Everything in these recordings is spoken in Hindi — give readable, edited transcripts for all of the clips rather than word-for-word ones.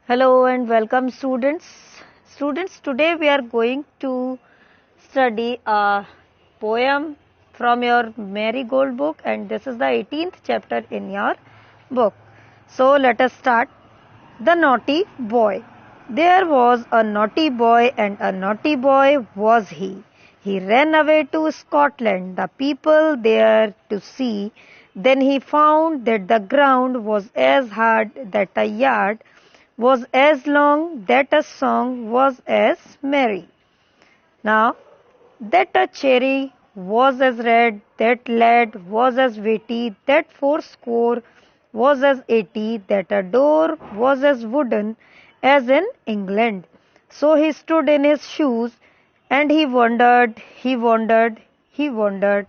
Hello and welcome students. Students, today we are going to study a poem from your Marigold book, and this is the 18th chapter in your book. So let us start. The Naughty Boy. There was a naughty boy, and a naughty boy was he. He ran away to Scotland, the people there to see. Then he found that the ground was as hard that a yard was as long, that a song was as merry. Now, that a cherry was as red, that lad was as witty, that fourscore was as 80, that a door was as wooden as in England. So he stood in his shoes, and he wondered, he wondered, he wondered.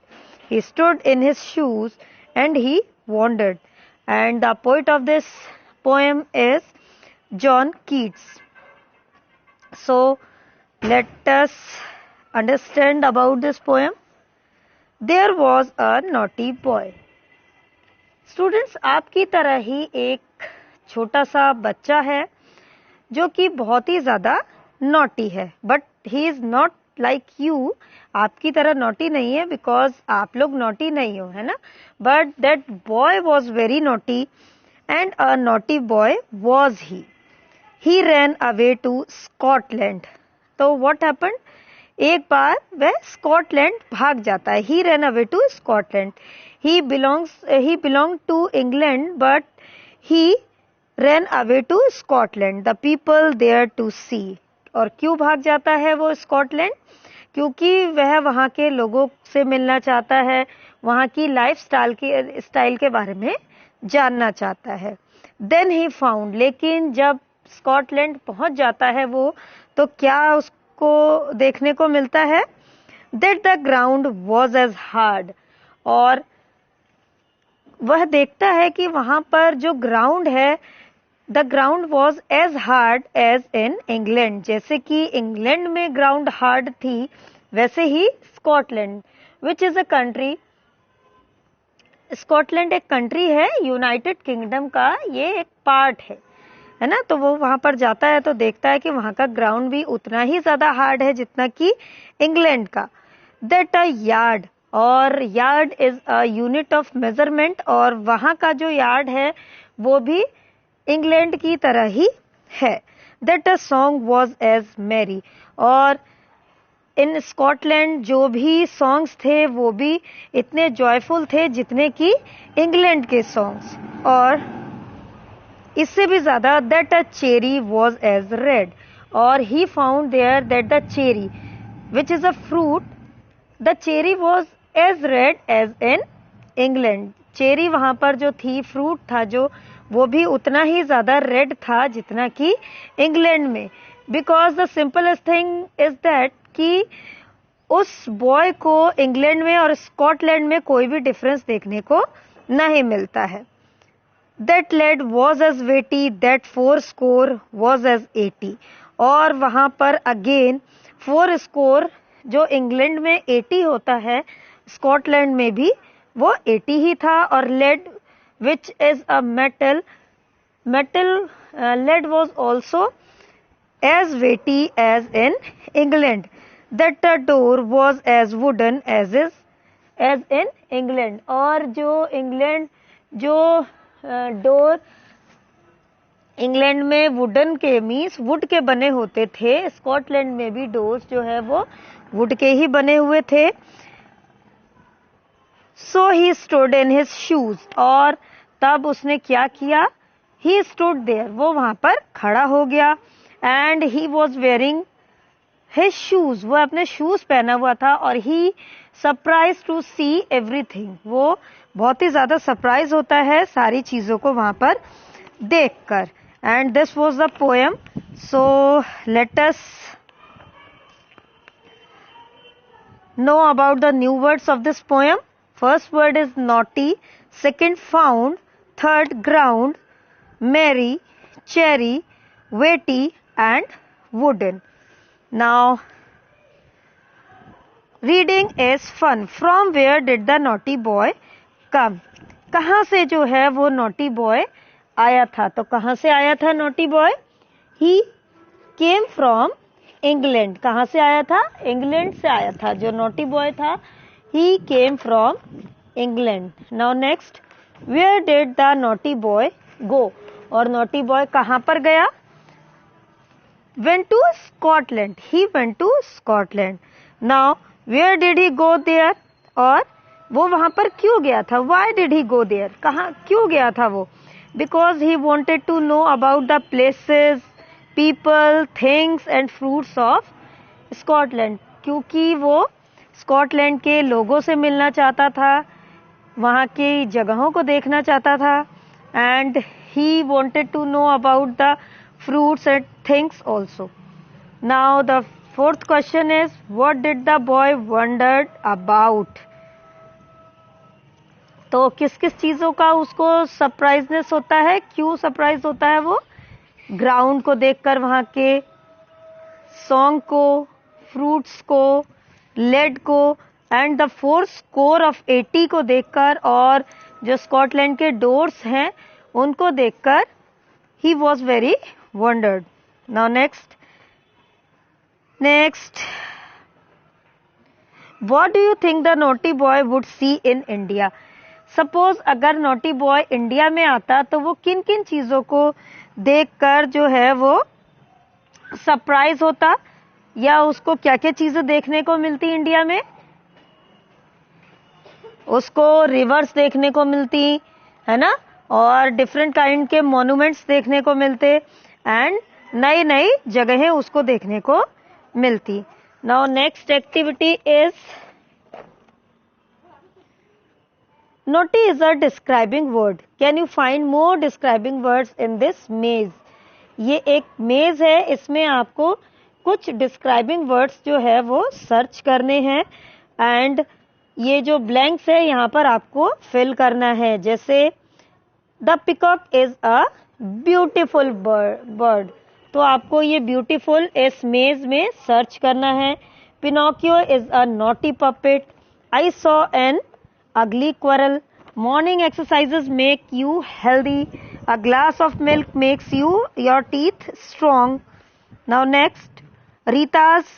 He stood in his shoes, and he wondered. And the poet of this poem is John Keats. So let us understand about this poem. There was a naughty boy. Students, आपकी तरह ही एक छोटा सा बच्चा है जो कि बहुत ही ज्यादा नॉटी है, but he is not like you. आपकी तरह नॉटी नहीं है बिकॉज आप लोग नॉटी नहीं हो, है ना. But that boy was very naughty and a naughty boy was he. He ran away to Scotland. तो what happened? एक बार वह स्कॉटलैंड भाग जाता है. He ran away to Scotland. He belonged to England, but he ran away to Scotland. The people there to see. और क्यों भाग जाता है वो स्कॉटलैंड? क्योंकि वह वहाँ के लोगों से मिलना चाहता है, वहाँ की लाइफ स्टाइल के बारे में जानना चाहता है. Then he found, लेकिन जब स्कॉटलैंड पहुंच जाता है वो, तो क्या उसको देखने को मिलता है? That the ground was as hard. और वह देखता है कि वहां पर जो ग्राउंड है, the ground was as hard as in England. जैसे कि इंग्लैंड में ग्राउंड हार्ड थी, वैसे ही Scotland, which is a country. Scotland एक कंट्री है, यूनाइटेड किंगडम का ये एक पार्ट है ना. तो वो वहां पर जाता है तो देखता है कि वहां का ग्राउंड भी उतना ही ज्यादा हार्ड है जितना कि इंग्लैंड का. दैट अ यार्ड, और yard is a unit of measurement, और वहां का जो यार्ड है वो भी इंग्लैंड की तरह ही है. That a song was as merry, और इन स्कॉटलैंड जो भी सॉन्ग्स थे वो भी इतने जॉयफुल थे जितने कि इंग्लैंड के सॉन्ग्स. और इससे भी ज्यादा, that a cherry was as red, और he found there that the cherry which is a fruit, the cherry was as red as in England. Cherry वहां पर जो थी, फ्रूट था जो, वो भी उतना ही ज्यादा रेड था जितना कि इंग्लैंड में. Because the simplest thing is that कि उस बॉय को इंग्लैंड में और स्कॉटलैंड में कोई भी डिफरेंस देखने को नहीं मिलता है. That lad was as witty, that fourscore was as 80. और वहां पर अगेन fourscore जो इंग्लैंड में 80 होता है, स्कॉटलैंड में भी वो 80 ही था. और lead which is a metal lead was also as weighty as in England. That the door was as wooden as in England. और जो इंग्लैंड जो डोर इंग्लैंड में वुडन के मीन्स वुड के बने होते थे, स्कॉटलैंड में भी डोर्स जो है वो वुड के ही बने हुए थे. So he stood in his shoes, और तब उसने क्या किया? ही स्टूड देयर, वो वहां पर खड़ा हो गया. And he was wearing his shoes, वो अपने शूज पहना हुआ था. और ही सरप्राइज टू सी एवरीथिंग, वो बहुत ही ज्यादा सरप्राइज होता है सारी चीजों को वहां पर देखकर. And this was the poem. So let us know about the new words of this poem. First word is naughty, second found, third ground, merry, cherry, weighty and wooden. Now reading is fun. From where did the naughty boy come, कहां से जो है वो नॉटी बॉय आया था. तो कहां से आया था naughty boy? He came from England. कहाँ से आया था? इंग्लैंड से आया था. जो नॉटी बॉय था, he came from England. Now next, where did the naughty boy go? और नॉटी बॉय कहाँ पर गया? went to Scotland. He went to Scotland. Now, where did he go there? और वो वहाँ पर क्यों गया था? Why did he go there? कहाँ क्यों गया था वो? Because he wanted to know about the places, people, things and fruits of Scotland. क्योंकि वो स्कॉटलैंड के लोगों से मिलना चाहता था, वहाँ की जगहों को देखना चाहता था, and he wanted to know about the fruits and things also. Now the fourth question is, what did the boy wondered about? तो किस किस चीजों का उसको सरप्राइजनेस होता है? क्यों सरप्राइज होता है वो? ग्राउंड को देखकर, वहां के सॉन्ग को, फ्रूट्स को, लेड को एंड द 4 स्कोर ऑफ 80 को देखकर, और जो स्कॉटलैंड के डोर्स हैं उनको देखकर he was very wondered. Now next, what do you think the naughty boy would see in India? Suppose अगर naughty boy इंडिया में आता तो वो किन किन चीजों को देखकर जो है वो सरप्राइज होता, या उसको क्या क्या चीजें देखने को मिलती इंडिया में? उसको रिवर्स देखने को मिलती है ना, और डिफरेंट काइंड के मॉन्यूमेंट्स देखने को मिलते, एंड नई नई जगहें उसको देखने को मिलती. Now next activity is, naughty is a describing word. Can you find more describing words in this मेज? ये एक मेज है, इसमें आपको कुछ डिस्क्राइबिंग वर्ड्स जो है वो सर्च करने हैं, एंड ये जो ब्लैंक्स है यहाँ पर आपको फिल करना है. जैसे the peacock is a beautiful bird, तो आपको ये ब्यूटिफुल इस मेज में सर्च करना है. Pinocchio is a naughty puppet. I saw an ugly quarrel. Morning exercises make you healthy. A glass of milk makes you your teeth strong. Now next, रीता's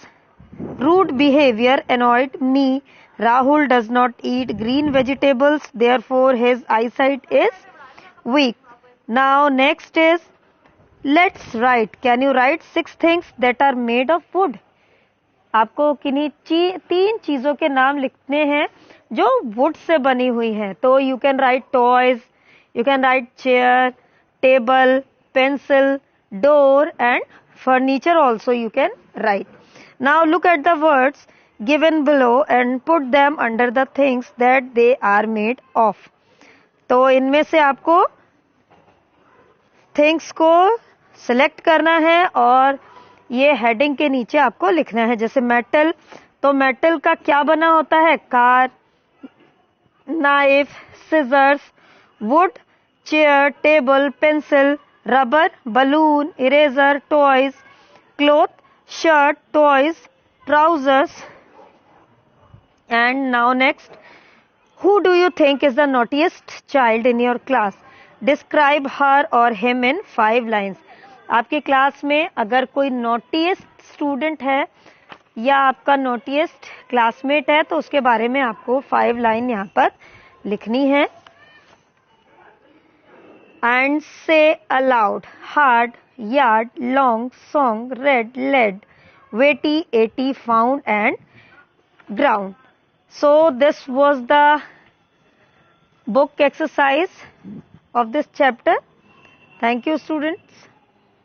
rude behavior annoyed me. Rahul does not eat green vegetables, therefore his eyesight is weak. Now next is, let's write. Can you write 6 things that are made of wood? आपको किन्हीं 3 चीजों के नाम लिखने हैं जो वुड से बनी हुई हैं. तो you can write toys, you can write chair, table, pencil, door and furniture also you can write. Now look at the words given below and put them under the things that they are made of. तो इनमें से आपको things को select करना है और ये heading के नीचे आपको लिखना है. जैसे metal, तो metal का क्या बना होता है? Car, knife, scissors, wood, chair, table, pencil, rubber, balloon, eraser, toys, cloth, shirt, toys, trousers. And now next, who do you think is the naughtiest child in your class? Describe her or him in 5 lines. आपके क्लास में अगर कोई naughtiest student है या आपका naughtiest classmate है तो उसके बारे में आपको 5 लाइन यहाँ पर लिखनी है. And say aloud: hard, yard, long, song, red, lead, weighty, 80, found and ground. So this was the book exercise of this chapter. Thank you, students.